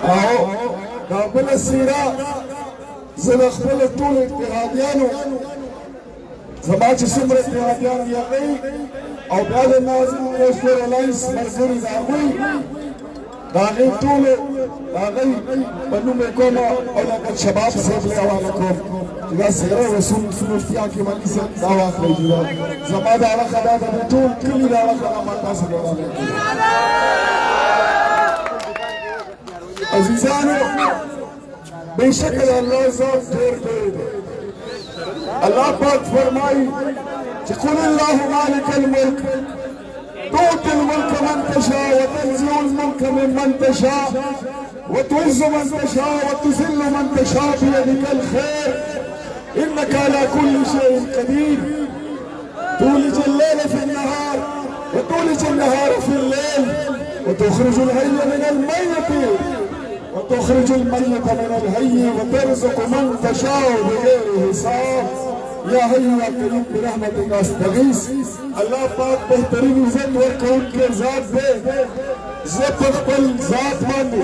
او دا بله څېره زه د خپلو ټولو اتحادیانو زما چې څومره اتحادیان دي هغوی او بیا د ناظم پوسټر الاینس ملګري د هغوی د هغې ټولو د هغوی په نوم یې کوم او لکه شباب صاحب له حواله کوم چې دا څېره رسول مفتي حکیم علي صاحب دا واخلئ چې دا زما د اړخه دا د ټول کلي د اړخه دا ما تاسو ډالۍ کړي عزیزانو بېشکه د الله ذات ډېر لوی دی الله پاک فرمایي چې قل الله مالک الملک تؤتي الملك من تشاء وتنزع الملك ممن تشاء وتعز من تشاء وتذل من تشاء بيدك الخير انك على كل شيء قدير تولج الليل في النهار وتولج النهار في الليل وتخرج الحي من الميت وتخرج الميت من الحي وترزق من تشاء بغير حساب یا حی یا قیوم برحمتک استغیث الله پاک بهترین عزت ورکوونکی ذات دی زه په خپل ذات باندې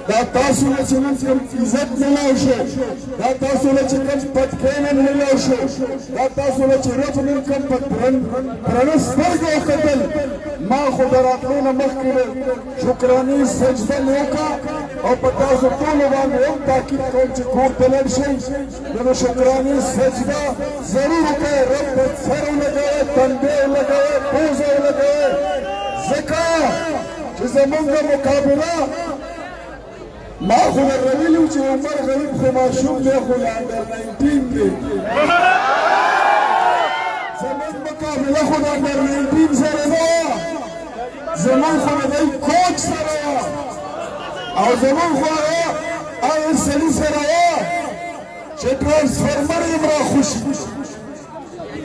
دا تاسو له چې نن کوم عزت میلاو شو دا تاسو له چې کوم پټکۍ نن میلاو شو دا تاسو له چې روټ نن کوم په درنو سترګو وکتل ما خو د راتلو نه مخکې شکرانې سجده مې وکړه او په تاسو ټولو باندې هم تاکید کوم چې کور ته لاړ شئ د شکرانې سجده ضرور وکړئ رب ته سر ولګوئ تندی ولګوئ پوزه ولګوئ ځکه چې زمونږ مقابله ما خو درته ویلي وو چې عمر غریب خو ماشوم دی خو له انډر 19 دی زمونږ مقابله خو د انډر 19 سره نه وه زمونږ خو د دی کوچ سره وه او زمونږ خو هغه سړي سره وه چې ټرانسفارمر یې هم راخوشي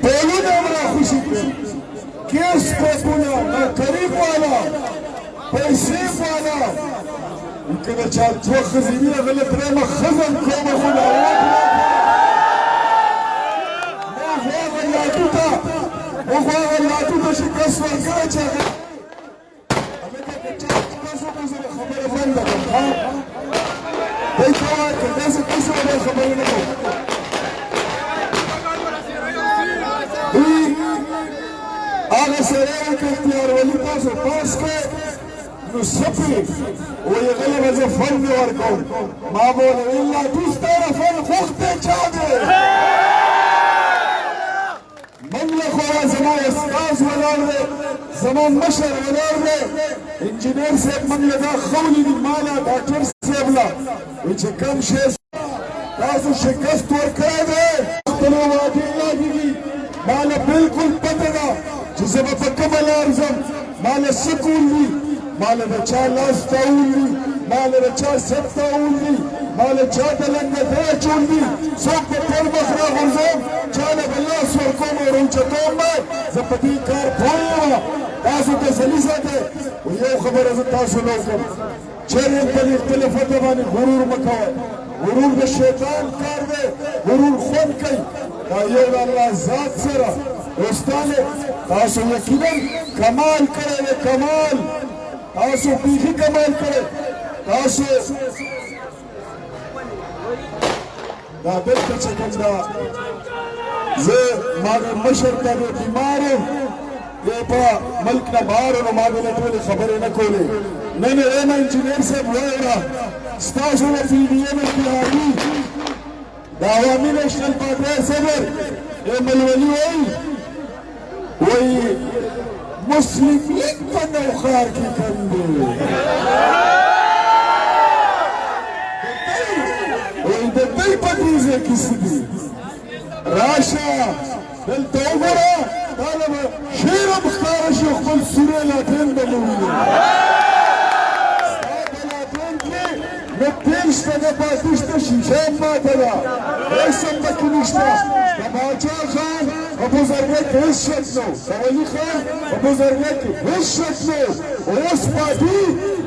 پولونه هم راخوشي کړل ګیس پایپونه قریب والا پیسې والا که د چا دوه ښځې وي هغه له درېیمه ښځه هم کومه خو د ما خو هغه لاټو ته شکست ورکړی چې هغه هلکه که چا تاسو به زه خبره بنده کړم دی ته وایه که داسې تاسو به خبرې نه کوم دوی هغه سړی و که اختیارولي تاسو پاس کړئ نو سپی وی غلی به زه فن مې ورکوم ما به ورته ویل لاټو ستا نه فن خوښ دی چا دی من له خوا زما استاذ ولاړ دی زما مشر ولاړ دی انجینر صاحب من له دا ښه ولیدي ما له ډاکټر صاحب له وی چې کوم شی تاسو شکست ورکړی دی خپلو وعدې یادېږي ما له بلکل پته ده چې زه به په کومه لار ځم ما له څه کول دي ما له د چا لاس تاول دي ما له د چا سر تاول دي ما له چا د لنګدی اچول دي څوک به ټول مخ راغورځوم چا له به لاس ورکوم او راوچتوم به زه په دې کار پوه یم تاسو تسلي ساتئ خو یو خبره زه تاسو نه وکړم چېرې په دې خپلې فتح باندې غرور مه کوئ غرور د شیطان کار دی غرور خوند کوي دا یو د الله ذات سره دوستانو تاسو یقینا کمال کړی دی کمال تاسو بیخي کمال کړی تاسو دا دلته چې کوم دا زه ما د مشر ته بیمار یم دی په ملک نه بهر نو ما دله ټولې خبرې نه کولې نن وایم انجینر صاحب واوره ستاسو د پي ډي ایم اتحادي د عوامي نیشنل پارټۍ صدر ملولي وایي مسلم لیگ په نوښار کې کم دی وایي د دوی په دې ځای کې څه دي راشه دلته وګوره تا له به شعر هم ښکاره شي خپل سورې لاټین به مو ووینې ستا په لاټین کې نه تېل شته نه پاتې شته شیشه هم ماته ده هېڅ هم پکې نشته د باچا خان په بزرګۍ کې هېڅ شک نه و د ولي خان په بزرګۍ کې هېڅ شک نه و اوس پاتې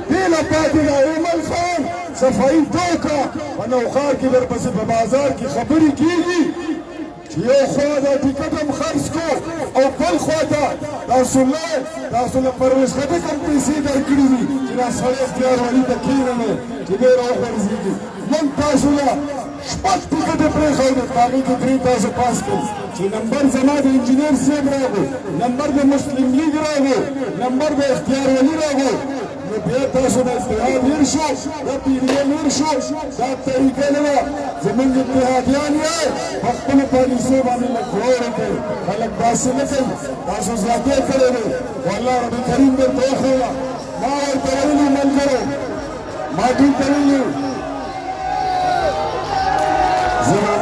دې له پاتې د ایمل خان صفایي ته وکړه په نوښار کې درپسې په بازار کې خبرې کېږي چې یو خوا د ټیکټ هم خرڅ کړو او بل خوا ته تاسو له پرویز خټک هم پیسې درکړي دي چې دا سړی اختیار والي ته کښېنوي چې دی راوغورځېږي موږ تاسو له شپږ ټیکټې پرېښودې په هغې کې 3 تاسو پاس کړي چې نمبر زما د انجینر صاحب راغو نمبر د مسلم لیگ راغو نمبر د اختیار والي راغو نو بیا تاسو د اتحاد هېر شو دا PDM هېر شو دا طریقه نه وه زموږ اتحادیان یې په خپلو پالیسیو باندې لږ غور کوي خلک داسې نه کوي تاسو زیاتې کړی دی والله رب کریم درته وښوله ما ورته ویلي ملګرو ما دوی ته ویلي زما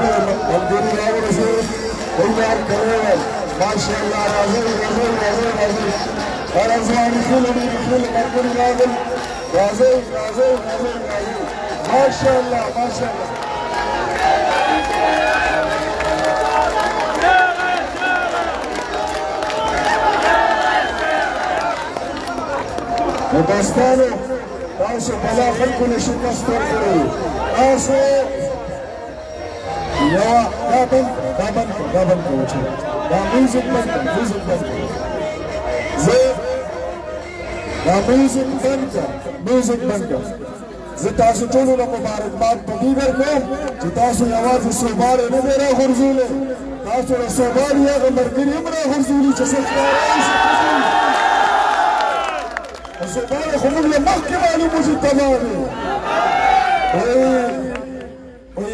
ملګري راورسېدل دوی مې هر کړی وی ماشاءالله راځئ هر ځواني خېلې ملګري راغل راځئ ماشاءالله دوستانو تاسو بلا خلکو نه شکست ورکړی تاسو یوه دا بند کوه چې دا میوزیک بند کړه زه تاسو ټولو له مبارکباد په دې درکوم چې تاسو یوازې سوباړې نه دی راغورځولی تاسو له سوباړې هغه ملګري هم راغورځولي چې څه ښکاره سوباړې خو موږ له مخکې معلوم وو چې تباه دی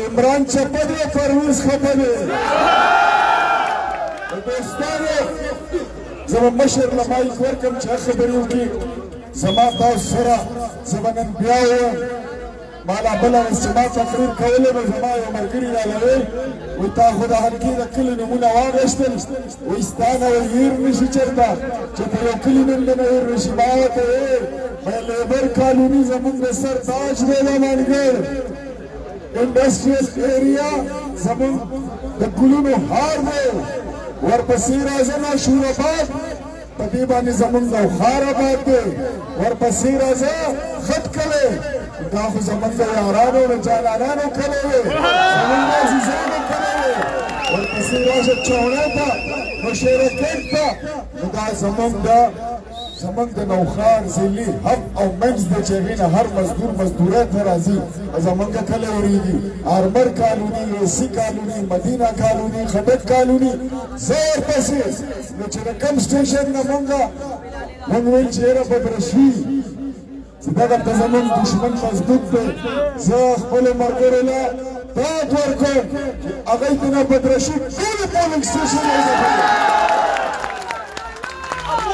عمران چپه دی پرویز خفه دی دوستانو زه به مشر له مایک ورکړم چې هغه خبرې وکړي زما تاسو سره زه به نن بیا ووایم ما لا بله ورځ چې ما تقریر کولی به زما یو ملګري راله وایي تا خو د هلکې د کلي نومونه واخیستل وایي ستا نه وایي هېر نه شي چېرته چې په یو کلي نوم دې نه هېر نه شي ما ورته ویل لیبر کالوني زموږ د سر تاج دی دا ملګر انډسټریل ایریا زموږ د ګلونو هار دی ورپسې راځه ناشورآباد په دې باندې زموږ نوښار آباد دی ورپسې راځه خط کلی دا خو زموږ د یارانو د جانانانو کلی دی زموږ د عزیزانو کلی دی ورپسې راځه چوڼۍ ته مشرکیت ته نو دا زموږ د نوښار ضلعي حق او منځ دی چې هغې نه هر مزدور مزدورۍ ته راځي زموږ کلی ورېږي ارمر کالوني ایسي کالوني مدینه کالوني خټک کالوني زه ورپسې نو چې د کوم سټیشن نه موږ ویل چې یاره بدرشي چې دغه ته زموږ دشمن مضبوط دی زه خپلو ملګرو له داد ورکوم چې هغوی ته نه بدرشي ټولې پولنګ سټیشنونه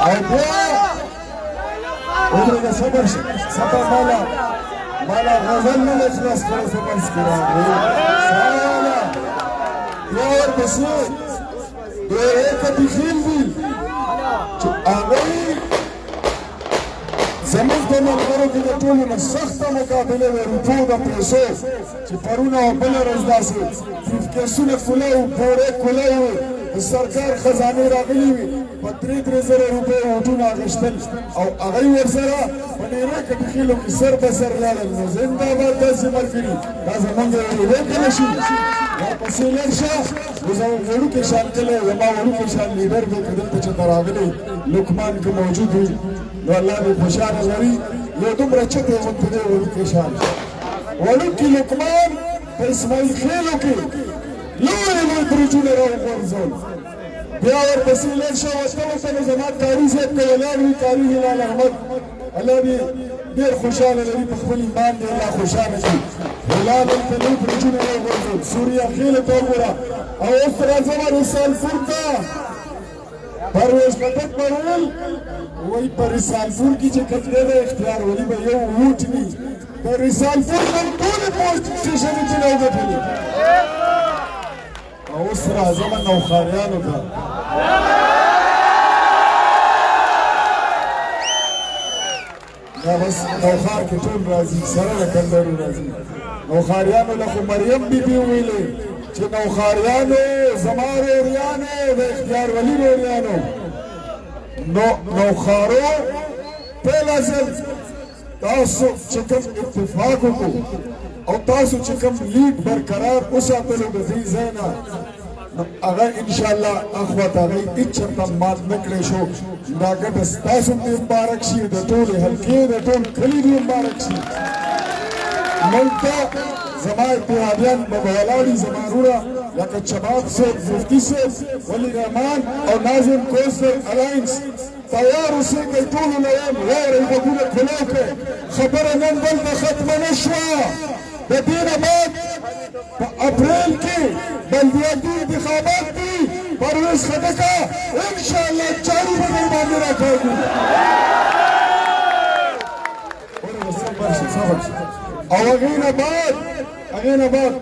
او بیا ودرېږه صبر شه صبر مالا غزل نه ده خلاص کړی په منځ کې راغلی بیا ورپسې ډېرې کتیخیل دي چې هغوی زموږ د ملګرو کې د ټولو نه سخته مقابله وه روپو د پیسو چې پرونه او بله ورځ داسې بریفکیسونه کولای وو بورې کولای وو د سرکار خزانې راغلي وي په 3,000 روپۍ ووټونه اخیستل او هغوی ورسره په ډېرې کټخیلو کې سر په سر لاړل نو زنده‌باد داسې ملګري دا زموږ یوې کله شي ورپسې لږ شه زموږ وړوکی شان کلی زما وړوکی شان لیډر دی که دلته چېرته راغلی لقمان که موجود وي نو الله دې خوشحاله لري یو دومره چت یې غوندې دی وړوکی شان وړوکی لقمان په اسماعیل خیلو کې لوی برجونه راوغورځول بیا ورپسې لږ شه وته نو زما کاري صاحب که ولاړ وي کاري هلال احمد الله دې ډېر خوشحاله لري په خپل ایمان دې الله خوشحاله کړي هلال هلته لوی برجونه راوغورځول سوریه خیلو ته وګوره او اوس راځم رسالپور ته پرویز خټک به ویل وایي په رسالپور کې چې کوم دی د اختیار ولي به یو ووټ وي د رسالپور نه ټولې پوسټ سټیشنې چې راوګټلې اوس راځم نوښاریانو ته دا بس نوښار کې ټول راځي سره له کندهارو راځي نوښاریانو له خو مریم بیبي ویلې چې نوښاریانو زما روریانو د اختیار ولي روریانو نوښارو پهله ځل تاسو چې کوم اتفاق وکړو او تاسو چې کوم لیډ برقرار وساتلو د دې ځای نه هغه انشاءالله اخوات هغه هیڅ چرته مات نه کړی شو دا ګټه ستاسو هم مبارک شي د ټولې حلقې د ټول کلي دې مبارک شي ملک ته زما اتحادیان به ولاړي زما وروڼه لکه چباب صاحب مفتي صاحب ولی رحمان او ناظم کوثر الاینس تیار اوسئ ټولو له وایم واورئ غوږونه کلو کړئ خبره نن دلته ختمه نه شوه د دې نه بعد په اپریل کې بلدیاتي انتخابات دي پرویز خټکه انشاءالله چارو به درباندې راکاږو او هغې نه بعد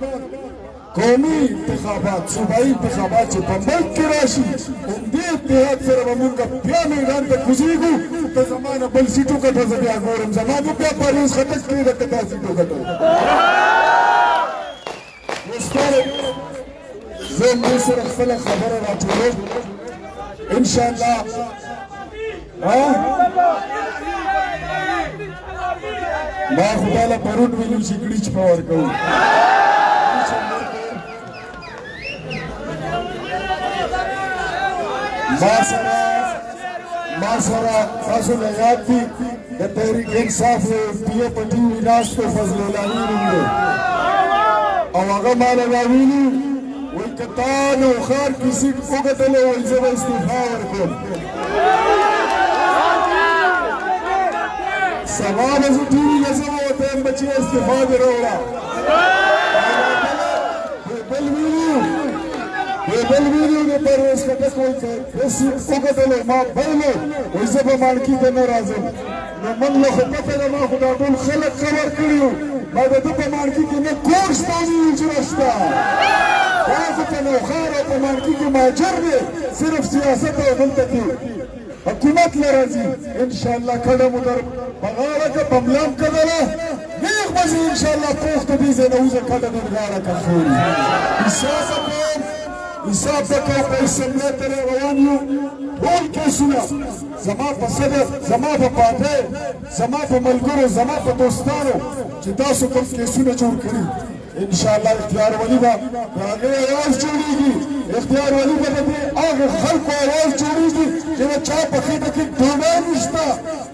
قومي انتخابات صوبایي انتخابات چې په ملک کې راشي همدې اتحاد سره به موږ بیا میدان ته کوزېږو ته زما نه بل سیټو ګټه زه بیا ګورم زما به بیا پرویز خټک پرېږده که تا سیټو ګټه دوستانو زه همدې سره خپله خبره راټولوم انشاءالله ما خدا له پرون ویلو چې ګړیچ په ورکوو ما سره تاسو له یاد دي د تحریک انصاف پیو په ټي وي ناستو فضل الله نوم دی او هغه ماله راویلي وایي که تا نوښار کې سیټ وګټلی وایي زه به استعفا ورکړم سبا به زه ټولي له زه به ورته یم بچي استعفا دې راوړه بل ویډیو د پرویز خټک وایي که سیټ وګټلی ما بایلو وایي زه به مانکي ته نه راځم نو موږ له خو پته ده ما خو دا ټول خلک خبر کړي وو ما د ده په مانکي کې نه کور شته نه اجره شته دا خو په نوښار او په مانکي کې ماجر دی صرف سیاست او دلته کې حکومت له راځي انشاءالله کډه مو در په غاړه که په ملا م کډله نیغ به زه انشاءالله پوخ ته دې ځای نه وځه کډه مې غاړه که خوري حساب به کوو په اسمبلی ته روان یو ټول کیسونه زما په صدر زما په پارټۍ زما په ملګرو زما په دوستانو چې تاسو کوم کیسونه جوړ کړي انشاءالله اختیار ولي به د هغې اواز جوړېږي اختیار ولي به د دې هغې خلکو اواز جوړېږي چې د چا په خېټه کې ډوډۍ نشته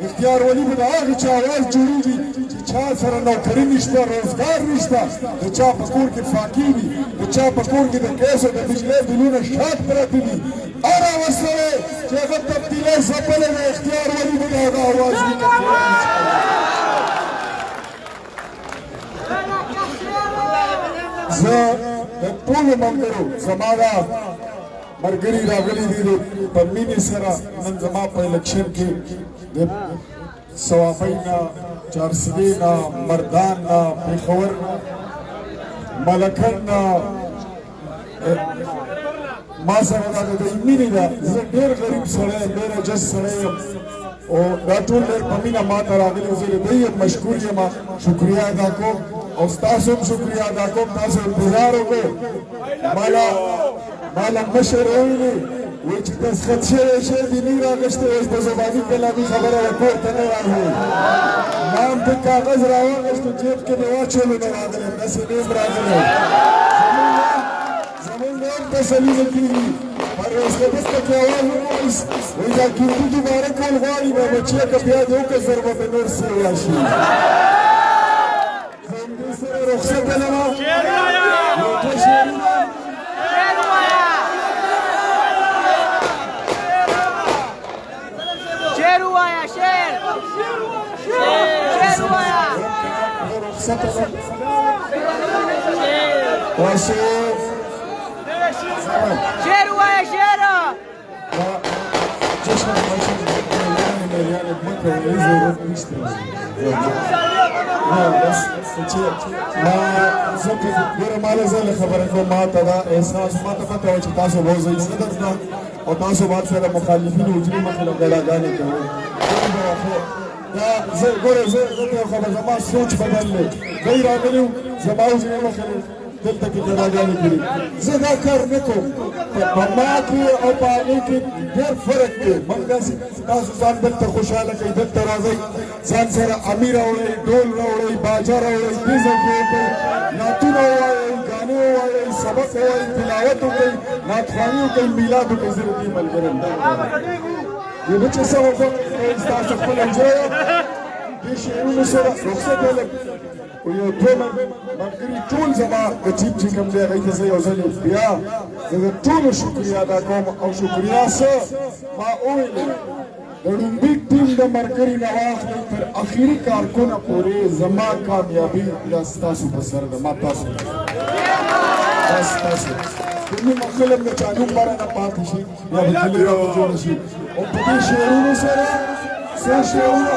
اختیار ولي به د هغې چا اواز جوړېږي چې چا سره نوکري نشته روزګار نشته د چا په کور کې فاقي وي د چا په کور کې د ګیس او د بجلۍ بلونه شاټ پراته دي هر هغه سړی چې هغه تبدیلۍ ځپلی دی اختیار ولي به د هغه اواز وي زه د ټولو ملګرو زما دا ملګري راغلي دي په مینې سره نن زما په الکشن کې د صوافۍ نه چارسدې نه مردان نه پېښور نه ملکن نه ما سره دا د مینې ده زه ډېر غریب سړی یم ډېر عجز سړی یم او دا ټول ډېر په مینه ما ته راغلي زه د دوی یم مشکور یم شکریه ادا کوم او ستاسو هم شکریه ادا کوم تاسو انتظار وکړو ماله مشر ویلي وایي چې دستخط شوی شی دې نه راغشتی اوس په زباني کلامي خبره به کور ته نه راغلې ما هم د کاغذ راواغېستو جیب کې مې واچولو نه راغلی داسې مې هم راغلی زمونږ هم تسلي نه کېږي پرویز خټک پکې اول ووایست وایي دا کیندي دوباره کول غواړي نو بچیه که بیا دې وکړه زر به مې نور سر راشي رخصت لما شعر رواية شعر رواية رخصت شعر رواية شعر جشن بس زه ګوره ما له ځله خبره کوم ما ته دا احساس ما ته پته وه چې تاسو به وځئ زه درځم او تاسو ما سره مخالفین حجرې مخې له ګډاګانې کوئ دا زه ګوره زه ته یو خبره زما سوچ بدل دی دوی راغلي وو زما حجرې مخې دلته کې جنازګانې کړي زه دا کار نه کوم په ما کې او په هغې کې ډېر فرق دی موږ داسې تاسو ځان دلته خوشحاله کوئ دلته راځئ ځان سره امي راوړئ ډول راوړئ باجه راوړئ ډیزل وکړئ نعتونه ووایئ ګانې ووایئ سبق ووایئ تلاوت وکړئ نعتخواني وکړئ میلاد وکړئ زه د دې ملګری یم یو نه چې څه وکړم ستاسو خپل انجویه دې شعرونو سره رخصت ولګ او یو دوه ملګري ټول زما د ټیم چې کوم دی هغوی ته زه یو ځل بیا زه د ټولو شکریا ادا کوم او شکریا څه ما وویلې د ړومبي ټیم د ملګري نه واخلئ تر اخري کارکونه پورې زما کامیابي دا ستاسو په سر ده ما تاسو دا ستاسو د نیمه فلم د چا نوم باره نه پاتې شي یا به کلي راوجوړه شي او په دې شعرونو سره څو شعرونه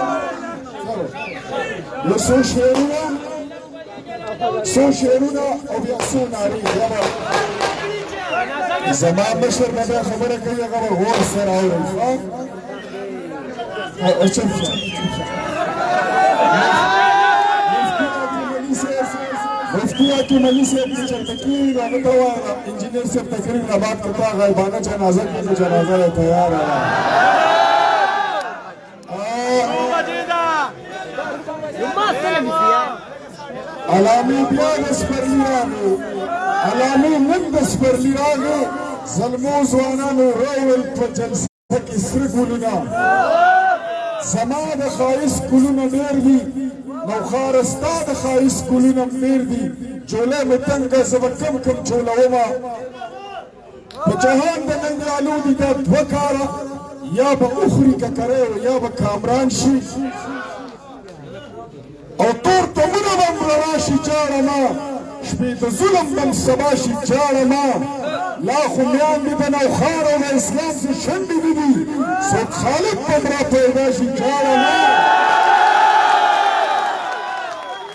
یو څو شعرونه او بیا څو نارې بیا به زما مشر به بیا خبره کوي هغه به غور سره اورئ مفتی حکیم علي صاحب چې چېرته کېږي نو هغه ته ووایه انجینر صاحب تقریر نه بعد که تا غیبانه جنازه کړي جنازه یې تیاره ده علامې بیا د سپرلي راغی علامې نن د سپرلي راغی زلمو ځوانانو راوړل په جلسه کې سره ګلونه زما د ښایست ګلونه ډېر دي نوخاره ستا د ښایست ګلونه هم ډېر دي جوله مې تنګه زه به کم کم جوړومه په جهان د ننګیالو دي دا دوه کاره یا به اخري ککری یا به کامران شي او تور تمونه به م راشي جاړه ما شپې د ظلم به م سبا شي جاړه ما لا خو میاندې د نوخار او د اسلام د شنډې دي دي څوک خالق به م را پیدا شي جاړه ما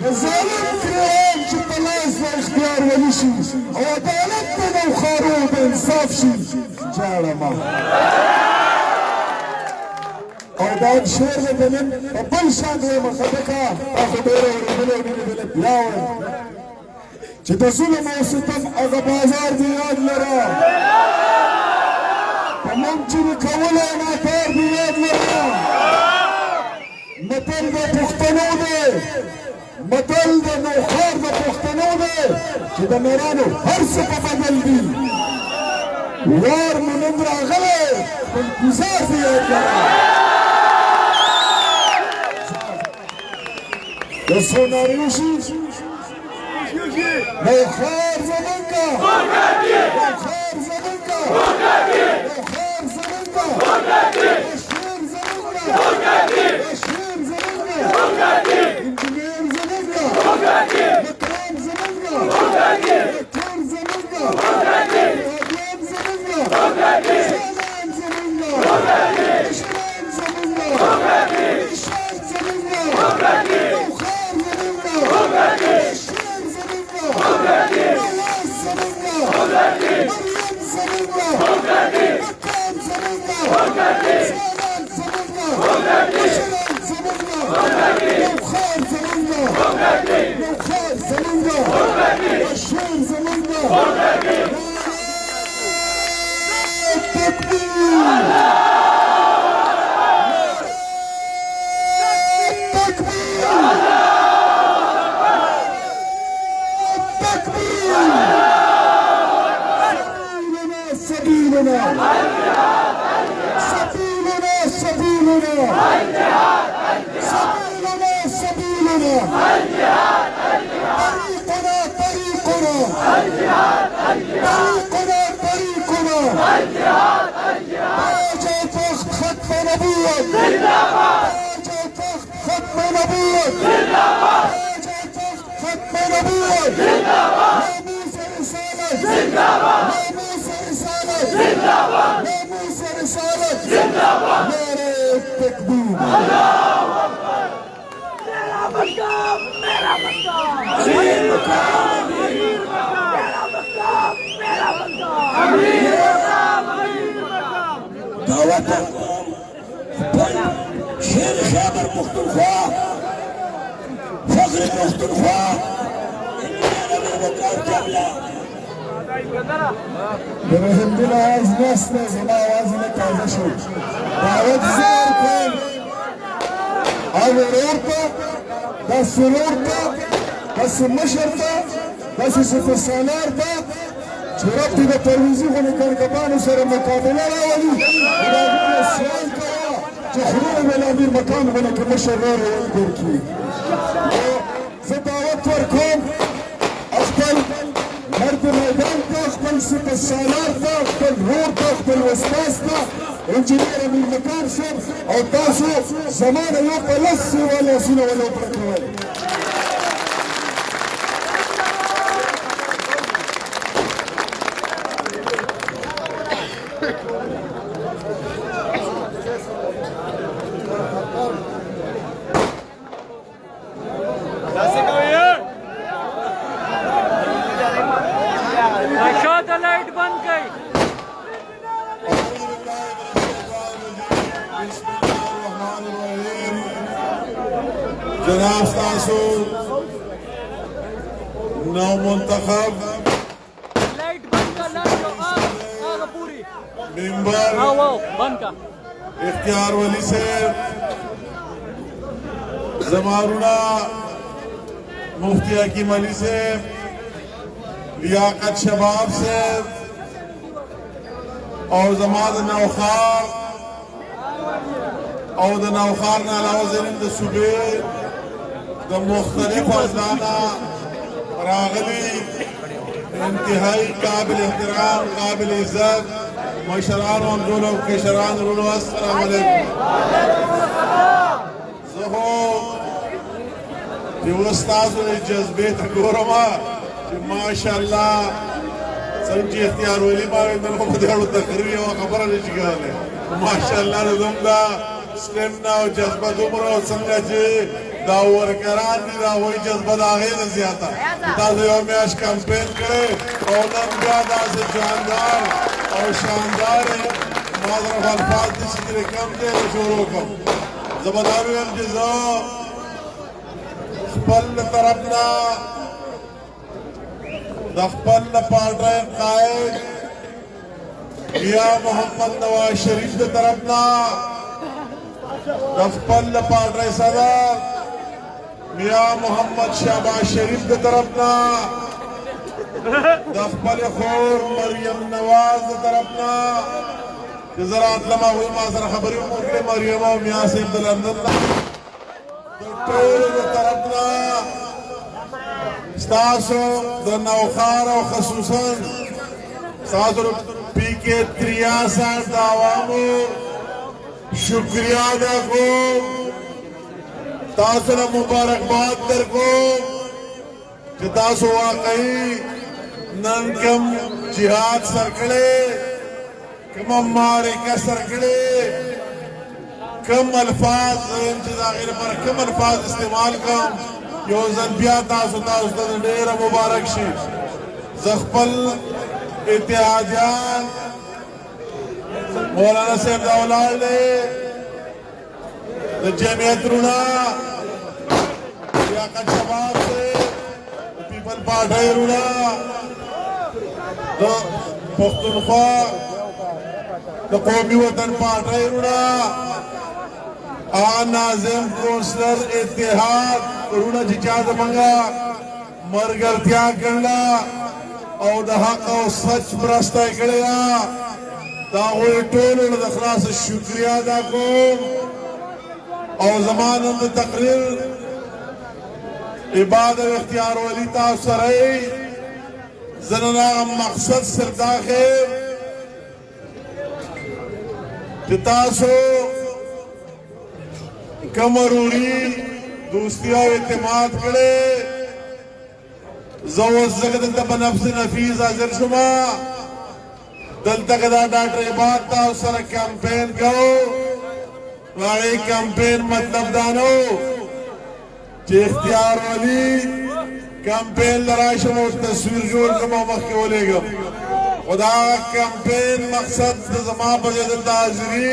د ظالم کریان چې په لاس د اختیار ولي شي او عدالت د نوخارو د انصاف شي جاړه ما او دا شعر د نن په بل شان وایم خدکه تا خو ډېره اورېدلې او نه لیدلې بیا وایم چې د ظلم او ستم هغه بازار دې یاد لره په موږ چې مې کولی ناتار دې یاد لره متل د پښتنو دی متل د نوخار د پښتنو دی چې د میرانو هر څه په بدل دي وار مو نن راغلی خپل ګزار دې یاد لره د سوناریو شي نوخار زمونږه نوخار زمونږه نوخار زمونږه شعر زمونږه شعر زمونږه انجینیر زمونږه مکرم زمونږه دکتور زمونږه رادیان زمونږه سالان زمونږه مشران زمونږه نشان زمونږه شیر خیبر پختونخوا فخر پختونخوا وقار كاملة برهم دل آواز نسته زما آواز نتازه شد دعوت زار کن او ورور تا دا سرور تا دا سمشر تا دا سفر سالار تا چراب تی دا پرویزی خونی کرکبانو سر مقابله راولی اداغون سوال کوا چه خرون بلامیر مکان بنا که مشر را روی برکی زداوت ورکم اخبر مرد میدان تا اخبر سفر سالار تا اخبر رور تا اخبر وستاس تا انجینیر امیر مکان شد او تاسو زمان یو پلسی والا سینه والا پرکوالی लाइट बंद गई जनाब तासो नौ मुंतखब लाइट बंद का लाइट आग पूरी मेंबर वो बंद का इख्तियार वली से जमारुना मुफ्ती हकीम अली से लियाकत शबाब से और जमात नौखार और नौखार ना अलावा ज़रीन द सूबे द मुख्तलिफ अज़लाना रागली इंतहाई काबिल एहतराम काबिल इज्जत मशरान और दोनों के शरान रुलो अस्सलाम वालेकुम ज़हो दिवस्ताज़ ने जज्बे तकोरमा माशाअल्लाह संजी इख्तियार वली मावे मन को बदेड़ो तकरीर और खबर निचगाले माशाअल्लाह रज़ुमदा स्टेमिना और जज्बा दुमरो संगजे दावर करान दी दा वही जज्बा दागे न ज्यादा ताज़े योम आज कैंपेन करे और नंबियादा से जानदार और शानदार माज़रफ अल्फाज दिसरे कम दे जोरो कम ज़बदारू अल-जज़ा खपल तरफना दखपल पार्टी कायद मियां मोहम्मद नवाज शरीफ की तरफ ना दखपल पार्टी सदर मियां मोहम्मद शहबाज शरीफ की तरफ ना दखपल खोर मरियम नवाज की तरफ ना ज़रात लमा हुई माज़र खबरी मुझे मरियम और मियां से इब्दुल्लाह की तरफ ना स्तासो द नौखार और खसूसन स्तासो पीके 63 दावामो शुक्रिया अदा को तासो न मुबारकबाद दर को कि तासो वाकई ननकम जिहाद सरकड़े कम मारे का सरकड़े कम अल्फाज इंतज़ार पर कम अल्फाज इस्तेमाल कम योजन बियाता सुता उस्ताद डेरा मुबारक शी ज़खपल इत्तेहादियान मौलाना साहब दावलाल ने जमीयत रुना लियाकत शबाब से पीपल पार्टी रुना तो पख्तूनख्वा तो कौमी वतन पार्टी रुना नाज़िम कौंसलर इत्तेहाद रुना जिचाद मंगा मरगर त्याग करना और हक और सच प्रस्ता करेगा दावे टोल और दखलास शुक्रिया अदा को और जमानत तकरीर इबादत इख्तियार वली तासरे जना मकसद सरदाखे तासो कमरूरी दोस्तिया इत्तेमाद करे जगत नफ्स नफीस हाजिर शुमा दल तक डॉक्टर इबाद था सर कैंपेन करो वाले कैंपेन मतलब दानो इख्तियार वाली कैंपेन लड़ाई शमो तस्वीर जोड़ कमा मख बोलेगा खुदा कैंपेन मकसद जमा बजद ताजरी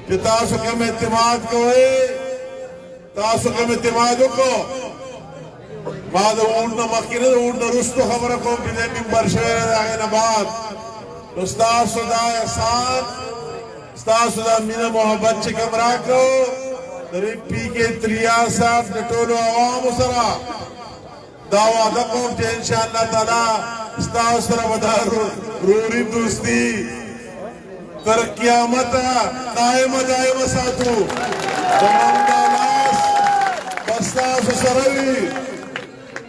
कि तासुकम इत्तेमाद को तासुकम इत्तेमाद को ما د اونډ نه مخکې نه د اونډ نه وروستو خبره کوم چې دی ممبر شوی دی د هغې نه بعد نو ستاسو دا احسان ستاسو دا مینه محبت چې کوم راکړو د پي کې تریا صاحب د ټولو عوامو سره دا وعده کوم چې انشاءالله تعالی ستاسو سره به دا روري دوستي تر قیامته قایمه دایمه ساتو زموږ دا لاس به ستاسو سره وي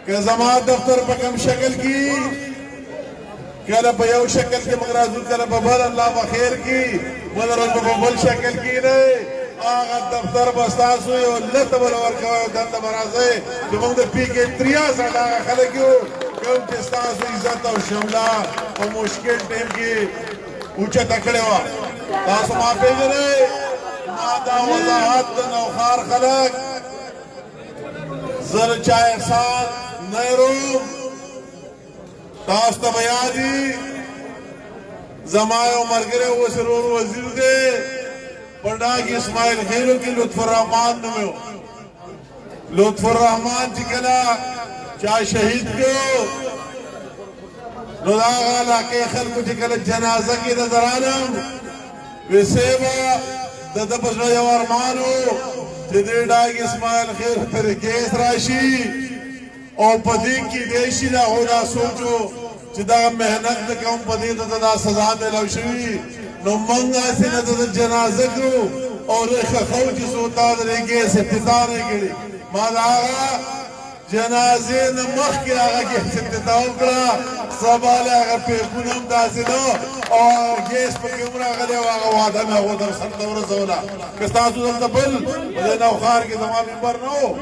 که زما دفتر په کوم شکل کې کله په یو شکل کې موږ راځو کله په بل الله به خیر کړي بله ورځ به په بل شکل کې دی هغه دفتر به ستاسو یو لته به ورکوئ دنده به راځئ چې موږ د پي کې تریا سره هغه خلک یو کوم چې ستاسو عزت او شمله په مشکل ټیم کې اوچته کړې وه تاسو ما پېژنئ ما دا وضاحت د نوښار خلک زه د چا احسان نه لرم تاسو ته به یاد وي زما یو ملګری اوس ورور وزیر دی په ډاګ اسماعیل خیلو کې لطف الرحمان نوم یې لطف الرحمان چې کله چا شهید کړو نو د هغه علاقې خلکو چې کله جنازه کې د درانم ویسې به د ده په زړه یو ارمان و چې دې ډاګ اسماعیل خیل پرې کیس راشي او په دې کې دی شي دا هو دا سوچو چې دا محنت نه کوم په دې ته دا سزا میلاو شوي نو موږ هسې نه د جنازه کړو او ښخو چې څو تا د کیس افتتاح نه کړي ما د هغه جنازې نه مخکې هغه کیس افتتاح وکړه سبا له هغه پیپونه هم داسې نه او ګیس پکې هم راغلی او هغه وعده مې هغو در سر ته ورسوله که ستاسو دلته بل په دې نوښار کې زما ممبر نه و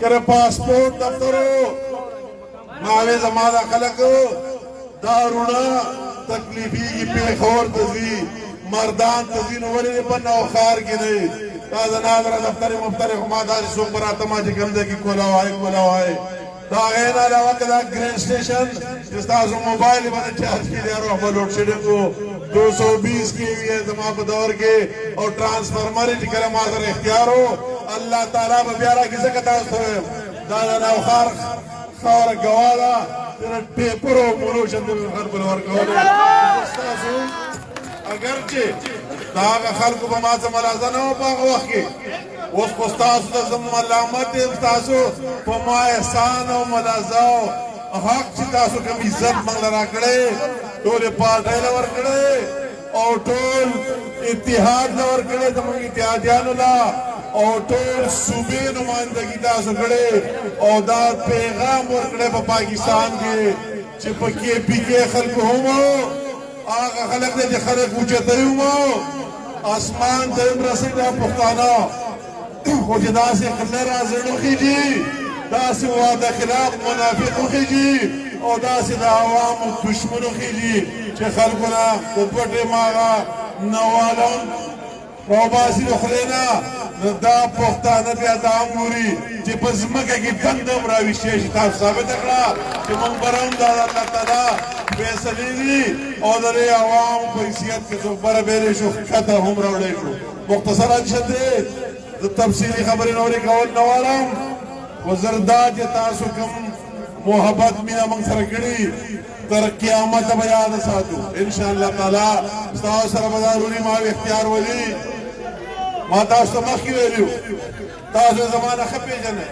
کله پاسپورټ دفتر و ما وې زما دا خلک دا روڼه تکلیفېږي پېښور ته ځي مردان ته ځي نو ولې په نوښار کې نه یې دا د نادره دفتر مفتر خو ما داسې څوک به راته ما چې کوم دی کې کولا وایي دا هغې نه علاوه که دا ګرین سټیشن چې ستاسو موبایل یې باندې چارج کړي دی روح به لوډ شیډنګ و 220 کې وي زما په دور کې او ټرانسفارمر یې چې کله ما سره اختیار و الله تعالی به بیا راکړي ځکه تاسو ته وایم دا د نوښار خاوره ګواه ده د ټیپر او مولوشن د خلکو له ورکولو ستاسو اگر چې د هغه خلکو به ما څه ملازه نه وه په هغه وخت کې اوس خو ستاسو ته زه ملامت یم ستاسو په ما احسان او ملازه او حق چې تاسو کوم عزت موږ له راکړی ټولې پارټۍ له ورکړی او ټول اتحاد له ورکړی زموږ اتحادیانو له او ټول صوبې نمایندګي تاسو کړی او دا پیغام ورکړی په پاکستان کې چې په کې پي کې خلکو هم هغه خلک دی چې خلک اوچتوي هم اسمان ته هم رسېږي دا پښتانه خو چې داسې نه رازړ وخېږي داسې وعده خلاف منافق وخېږي او داسې د عوامو دشمن وخېږي چې خلکو نه د دوه ټیمه هغه نوالم راوباسي د خولې نه نو دا پښتانه بیا دا هم ګوري چې په ځمکه کې بند هم راویشتی شي تاسو ثابته کړه چې موږ به هم دا د الله تعالی فیصلې دي او د دې عوامو په حیثیت کې څوک برابرې شو ښکته هم راوړی شو مختصرا شد دی زه تفصیلي خبرې نورې کول نه غواړم خو زر دا چې تاسو کوم محبت مینه موږ سره کړي تر قیامته به یاد ساتو انشاءالله تعالی ستاسو سره به دا روني ما اختیار ولي ما تاسو ته مخکې ویلي تاسو زما نه ښه پېژنئ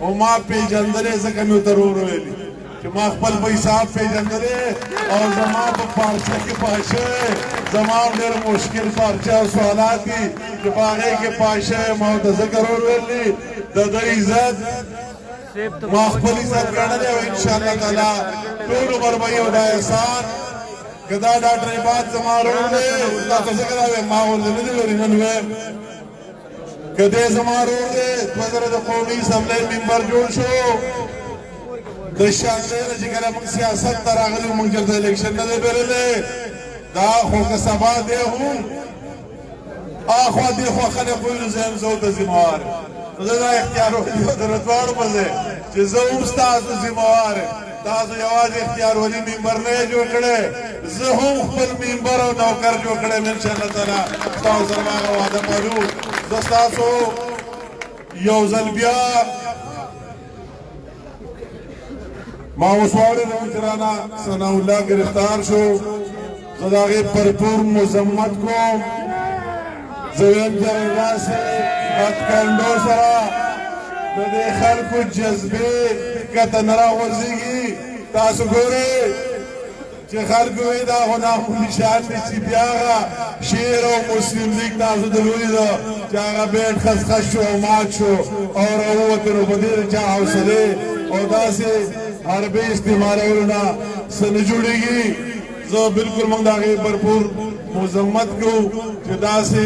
او ما پېژندلې ځکه مې ورته ورو ویلي چې ما خپل په حساب پېژندلې او زما په پارچه کې پاس شوی زما ډېر مشکل پارچه او سوالات دي چې په هغې کې پاس شوی ما ورته ځکه ورو ویلي د ده عزت ما خپل عزت ګڼلی او انشاءالله تعالی ټول عمر به یو دا احسان که دا ډاکټر عباد زما ورور دی تاسو ځکه دا وایم ما ورته نه دي ویلي نن وایم که دی زما ورور دی 2000 د قومي اسمبلۍ ممبر جوړ شو د شانګلۍ نه چې کله موږ سیاست ته راغلي موږ چېرته الیکشن نه دی بللی دا خو که سبا دی هم اخوا دېخوا خلک وایي نو زه هم زه ورته ذمهوار یم نو زه دا اختیار ولي در دواړو په ځای چې زه هم ستاسو ذمهوار یم تاسو یوازې اختیار ولي ممبر نه یې جوړ کړی زه هم خپل ممبر او نوکر جوړ کړی یم انشاءالله تعالی ستاسو سره به هغه وعده پالو زه ستاسو یو ځل بیا ما وسواره رانا ثناء الله گرفتار شو زداغه پرپور مذمت کوم زویم جرگا سے بدکندو سرا دے خلقو جذبے دقت نرا ورزیگی تاسو گورے چه خلقو ایدا غناہو نشان نیچی بیاغا شیر و مسلم لیگ تاسو دلوی دا چاگا بیٹ خسخش شو و مات شو اور اووتنو بدیر چا حوصلے او دا سے حربی استعمال اورونا سنجوڑی گی زو بالکل منگ داغی برپور مذمت کو جدا سے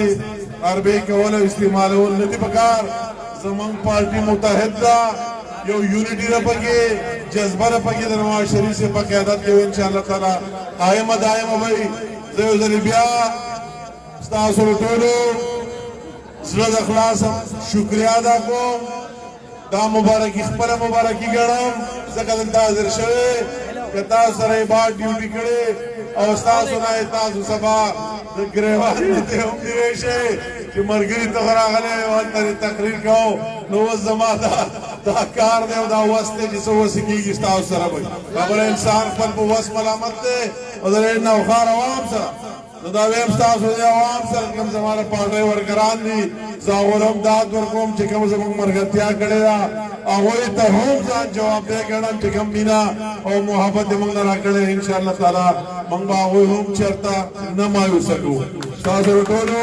عربی کولا استعمال اول ندی پکار زمان پارٹی متحد دا یو یونٹی را پکی جذبہ را پکی در نواز شریف سے پا قیادت کے انشاءاللہ تعالی قائم دائم بھائی زیو ذری بیا ستاسو رٹولو زرد اخلاص شکریہ دا کو دا مبارکی خپل مبارکی گرم زکر انتظر شوئے کہ تاسو سره بات ډیوټي کړي او تاسو نه تاسو سبا د ګریوان ته هم دی شي چې مرګري ته راغله او تر تقریر کو نو زما دا کار دی او دا واسطه چې سو وسکیږي تاسو سره وي خبر انسان خپل په وس ملامت ده او درې نو خار عوام سره نو دا ویم تاسو د عوام سره کوم زماره پاړې ورګران دي زاورم داد ورکوم چې کوم زموږ مرګتیا کړي دا هغه ته هم ځان جواب دی ګڼم چې کوم مینا او محبت موږ نه راکړي ان شاء الله تعالی موږ به هغه هم چرته نه مایوس کړو تاسو ټولو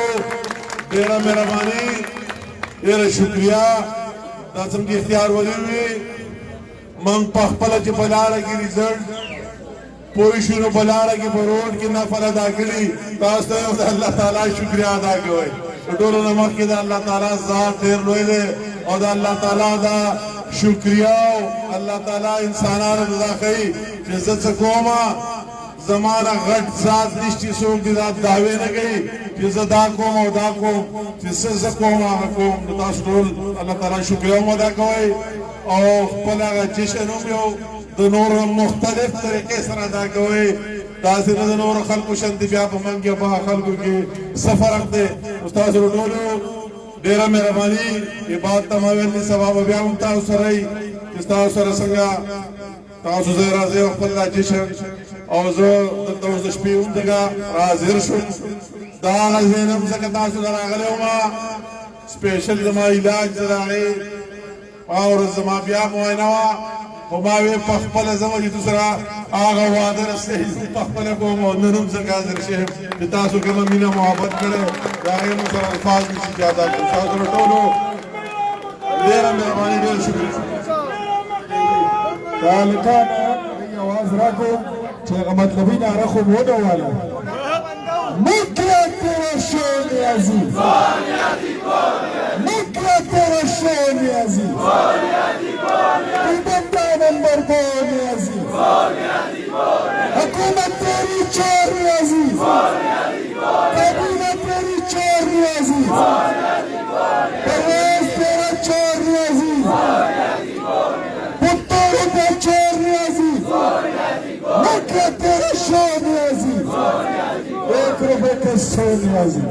ډیره مهرباني ډیره شکریا تاسو دې اختیار ولوي موږ په خپل چې په لاره کې ريزلټ پوری شنو په لاره کې په روډ کې نفل ادا کړي تاسو ته الله تعالی شکریا ادا کوي ټولو نه مخکې د الله تعالی ذات ډیر لوی دی او د الله تعالی دا شکریہ اللہ تعالی انسانانو دا خی چې زه څه کوم زمانہ غټ ذات نشتی څوک دې دا دعوی نه کوي چې زه دا کوم او دا کوم چې څه زه کوم هغه کوم نو تاسو ټول الله تعالی شکریہ مو ادا کوئ او خپل هغه جشن هم یو د نور مختلف طریقې سره ادا کوئ داسې نه د نورو خلکو شانتې بیا په منځ کې په خلکو کې څه فرق دی تاسو ټولو ډیره مهرباني عبادت تمویل دي ثواب بیا هم تاسو سره ای چې تاسو سره څنګه تاسو زه راځي خپل جشن او زه دلته اوس د شپې هم دغه حاضر شوم دا غزینم څنګه تاسو راغلی وم سپیشل زما علاج راغی او زما بیا معاینه وه خو ما وی په خپله زما چې تو سره هغه واده رسېږي په خپله کوم او نن هم ځکه حاضر شم چې تاسو کومه مینه محبت کړی د هغې مو سره الفاظ نشي چې ادا کړو تاسو ټولو ډېره مهرباني ډېر شکر هلکان اواز راکړو چې هغه مطلبي ناره خو مو وډوله Migrazione Aziz Migrazione Aziz Ribandano Borbone Aziz Hakuma Territori Aziz Kabina Territori Aziz Perez Territori Aziz Puttoro Territori Aziz Migrazione Aziz Ekro Bekir Soni Aziz